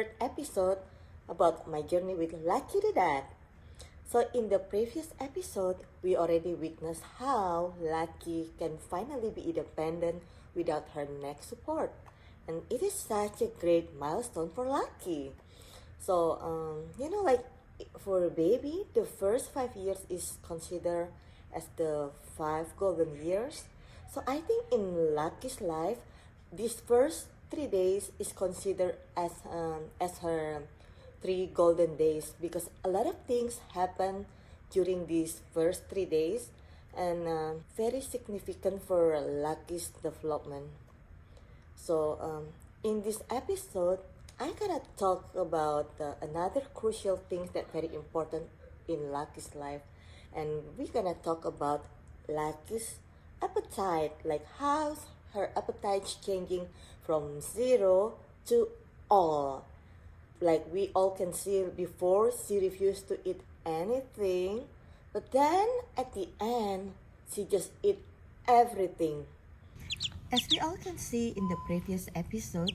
third episode about my journey with Lucky the Dad. So in the previous episode, we already witnessed how Lucky can finally be independent without her neck support. And it is such a great milestone for Lucky. So, like for a baby, the first 5 years is considered as the 5 golden years. So I think in Lucky's life, these first 3 days is considered as her 3 golden days because a lot of things happen during these first 3 days and very significant for Lucky's development. So in this episode, I gonna talk about another crucial thing that very important in Lucky's life, and we're gonna talk about Lucky's appetite, like how her appetite's changing from zero to all. Like we all can see before, she refused to eat anything, but then at the end, she just eat everything. As we all can see in the previous episode,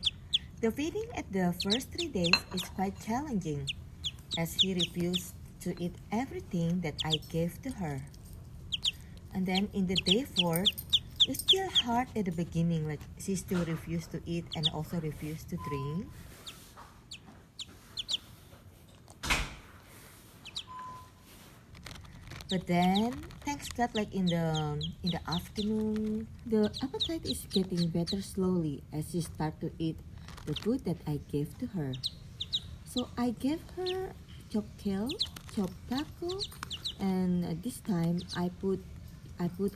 the feeding at the first 3 days is quite challenging, as he refused to eat everything that I gave to her. And then in the day 4, it's still hard at the beginning, like she still refused to eat and also refused to drink. But then, thanks God, like in the afternoon, the appetite is getting better slowly as she start to eat the food that I gave to her. So I gave her chopped kale, chopped taco, and this time I put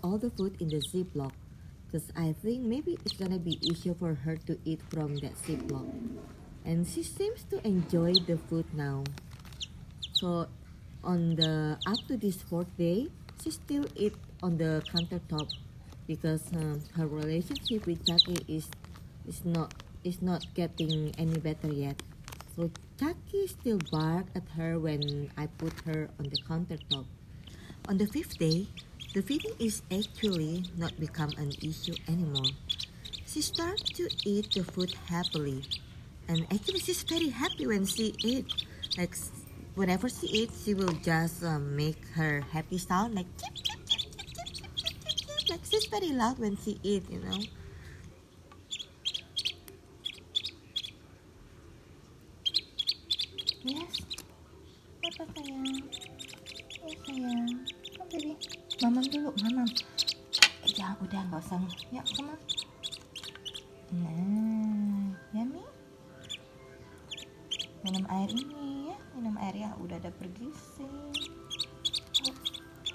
all the food in the ziploc because I think maybe it's gonna be easier for her to eat from that ziploc. And she seems to enjoy the food now. So up to this 4th day, she still eat on the countertop because her relationship with Chuckie is not getting any better yet. So Chuckie still bark at her when I put her on the countertop. On the 5th day, the feeding is actually not become an issue anymore. She starts to eat the food happily, and actually she's very happy when she eats. Like whenever she eats, she will just make her happy sound like chip, chip, chip, chip, chip, chip, chip, chip, chip. Like she's very loud when she eats, you know. Yes, apa sayang? Yes sayang, come baby. Mamam dulu, mamam. Jangan, udah nggak usah. Ya, come on. Nah, yummy. Minum air ini ya, minum air yang udah ada bergizi.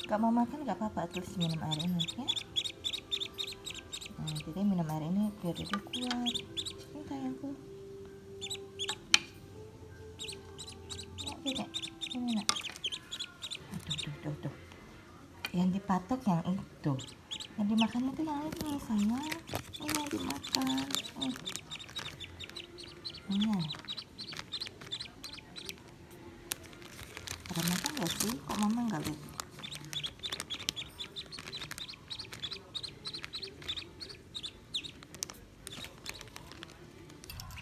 Gak mau makan gak apa-apa, terus minum air ini ya. Nah, jadi minum air ini biar dia kuat. Ini sayangku. Ya, dedek, ini nak. Aduh. Yang dipatok yang itu. Yang dimakan itu yang ini sayang. Ini yang dimakan. Ini. Pada makan gak sih? Kok mama gak lihat?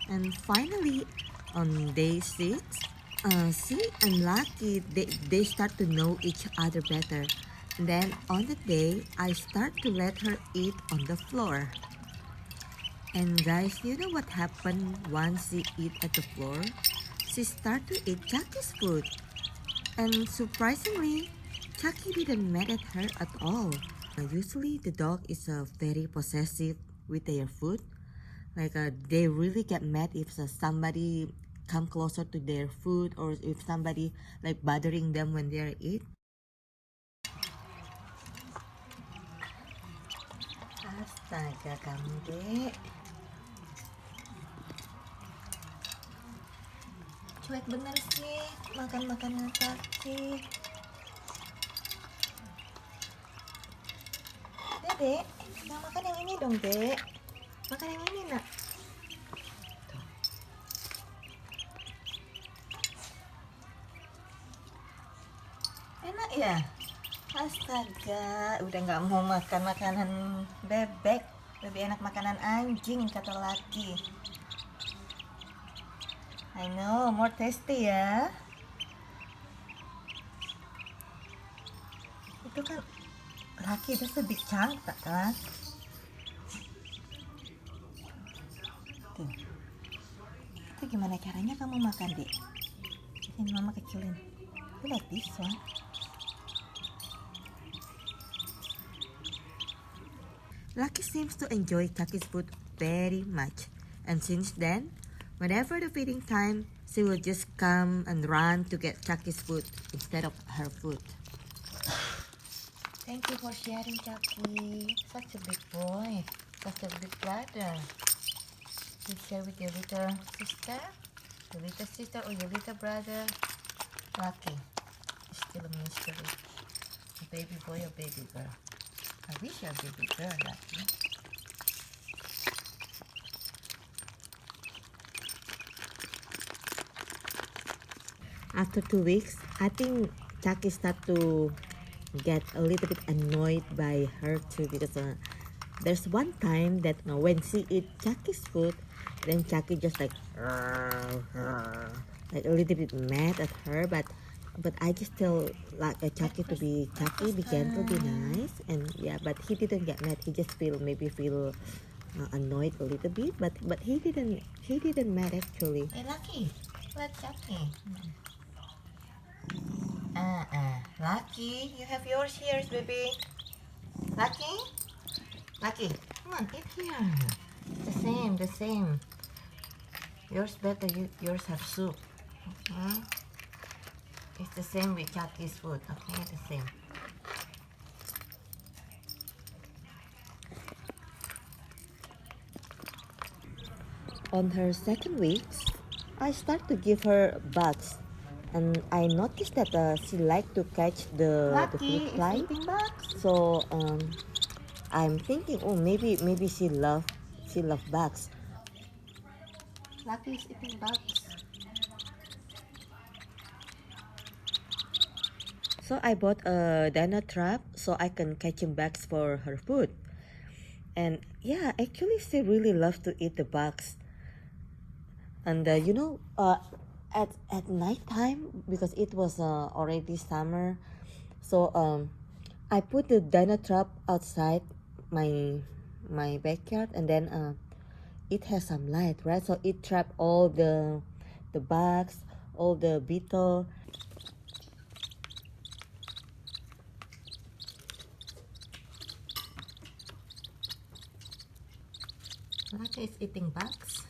And finally, on day 6, she and Lucky, they start to know each other better. And then on the day, I start to let her eat on the floor. And guys, you know what happened once she eat at the floor? She start to eat Chuckie's food. And surprisingly, Chuckie didn't mad at her at all. Usually, the dog is very possessive with their food. Like they really get mad if somebody come closer to their food or if somebody like bothering them when they eat. Astaga kamu dek, cuek bener sih makan makanan Chuckie. Dek, nah makan yang ini dong dek. Makan yang ini nak. Tuh. Enak ya? Astaga, udah nggak mau makan makanan bebek, lebih enak makanan anjing kata Lucky. I know, more tasty ya. Itu kan Lucky, that's a big chunk kan? Tuh. Itu gimana caranya kamu makan, Dek? Ini mama kecilin. You like this one? Lucky seems to enjoy Chuckie's food very much. And since then, whenever the feeding time, she will just come and run to get Chuckie's food instead of her food. Thank you for sharing, Chuckie. Such a big boy. Such a big brother. You share with your little sister? Your little sister or your little brother? Lucky. It's still a mystery. A baby boy or baby girl? I wish you're a baby girl, Lucky. After 2 weeks, I think Chuckie start to get a little bit annoyed by her too, because there's one time that when she eat Chuckie's food, then Chuckie just like a little bit mad at her, but I just tell like Chuckie to be Chuckie, be gentle, be nice, and yeah, but he didn't get mad. He just feel annoyed a little bit, but he didn't mad actually. Hey Lucky, let Chuckie. Lucky, you have yours here, baby. Lucky, Lucky, come on, eat here. The same. Yours better. Yours have soup. Okay. It's the same with Chuckie's food. Okay, the same. On her second week, I start to give her bugs, and I noticed that she liked to catch the fruit fly. So I'm thinking, oh, maybe she love bugs. Lucky is eating bugs. So I bought a dinner trap so I can catch bugs for her food. And yeah, actually she really loves to eat the bugs. And at night time, because it was already summer, so I put the dinner trap outside my backyard, and then it has some light, right? So it trapped all the bugs, all the beetle. Lucky is eating bugs.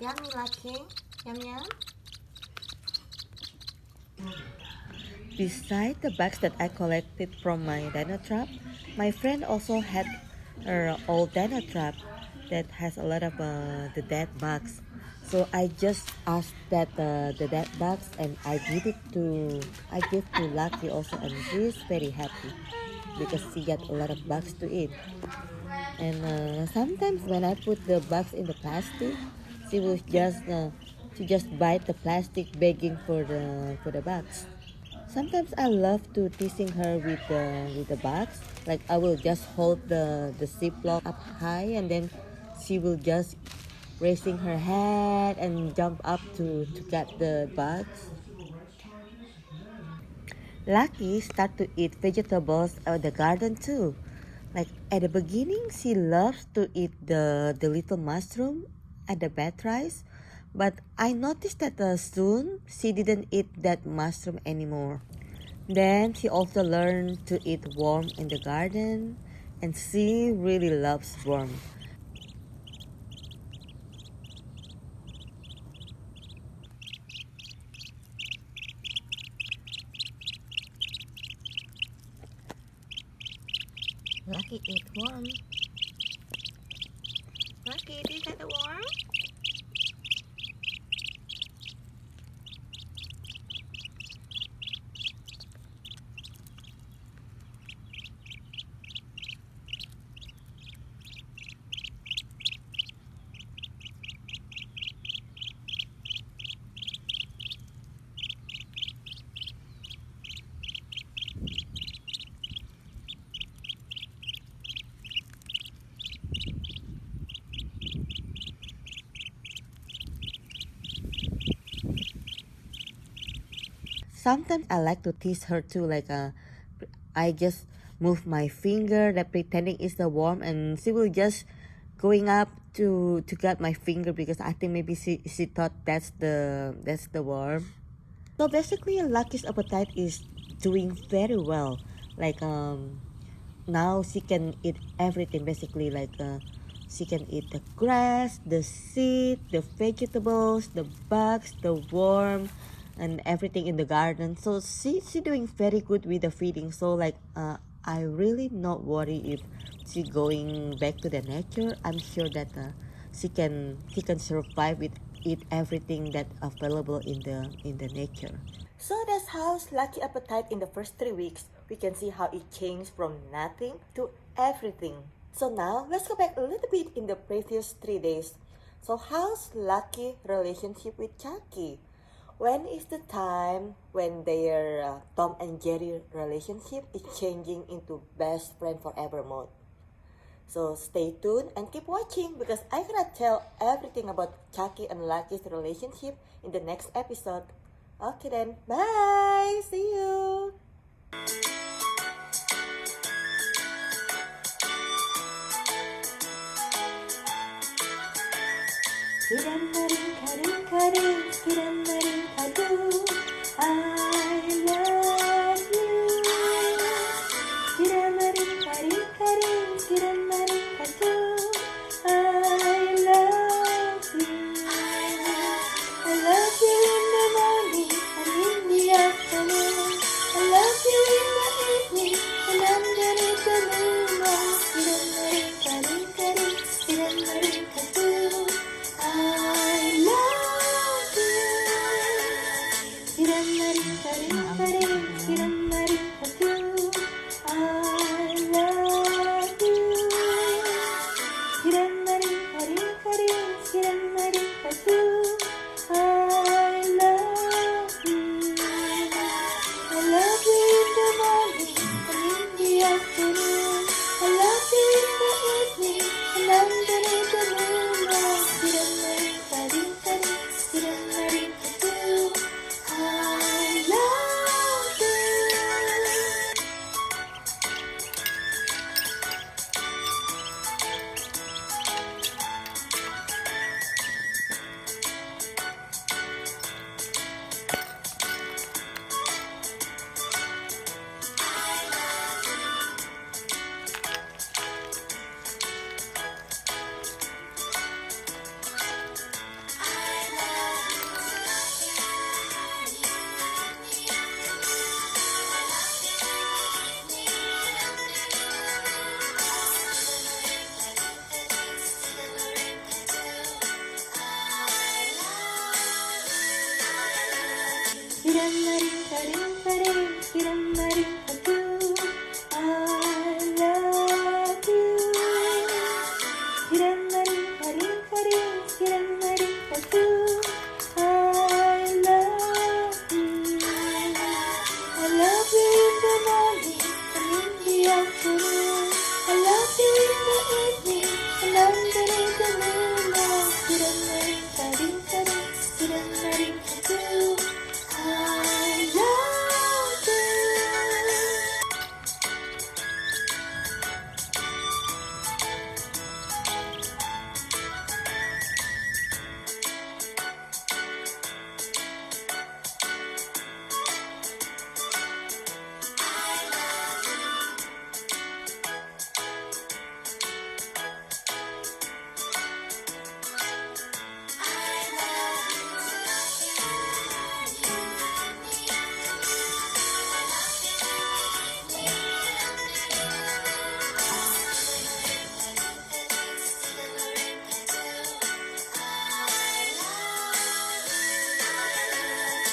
Yummy, Lucky. Yum yum. Besides the bugs that I collected from my dinner trap, my friend also had her old dinner trap that has a lot of the dead bugs. So I just asked that the dead bugs, and I give to Lucky also, and she's very happy because she got a lot of bugs to eat. And sometimes when I put the bugs in the plastic, she will just bite the plastic, begging for the bugs. Sometimes I love to teasing her with the bugs. Like I will just hold the ziplock up high, and then she will just raising her head and jump up to get the bugs. Lucky start to eat vegetables at the garden too. Like at the beginning, she loves to eat the little mushroom and the bed rice, but I noticed that soon she didn't eat that mushroom anymore. Then she also learned to eat worm in the garden, and she really loves worm. Lucky eat worm. Lucky, did you get the worm? sometimes I like to tease her too, like I just move my finger that pretending it's the worm, and she will just going up to get my finger because I think maybe she thought that's the worm. So basically, Lucky's appetite is doing very well. Like now she can eat everything basically. Like she can eat the grass, the seed, the vegetables, the bugs, the worm, and everything in the garden. So she doing very good with the feeding. So like I really not worry if she going back to the nature. I'm sure that she can survive with eat everything that available in the nature. So that's how Lucky appetite in the first 3 weeks. We can see how it changed from nothing to everything. So now let's go back a little bit in the previous 3 days. So how's Lucky relationship with Chuckie? When is the time when their Tom and Jerry relationship is changing into best friend forever mode? So stay tuned and keep watching because I'm gonna tell everything about Chuckie and Lucky's relationship in the next episode. Okay then, bye! See you! Kiram-maring, karing-karing, kiram-maring, kadu, I love you. Kiram-maring, karing-karing, kiram-maring, kadu, I love you. I love you in the morning and in the afternoon. I love you in the evening and underneath the moonlight. Kiram-maring, karing-karing, kiram-maring, kadu, I love you. Kiram-maring, karing-karing, kiram-maring, kadu, I love you. Kiram-maring, karing-karing, kiram-maring, kadu, I love you. I love you in the morning and in the afternoon. I love you in the evening and underneath the moonlight. Kiram-maring, karing-karing, kiram-maring, kadu, I love you. Kiram-maring, karing-karing, kiram-maring, kadu,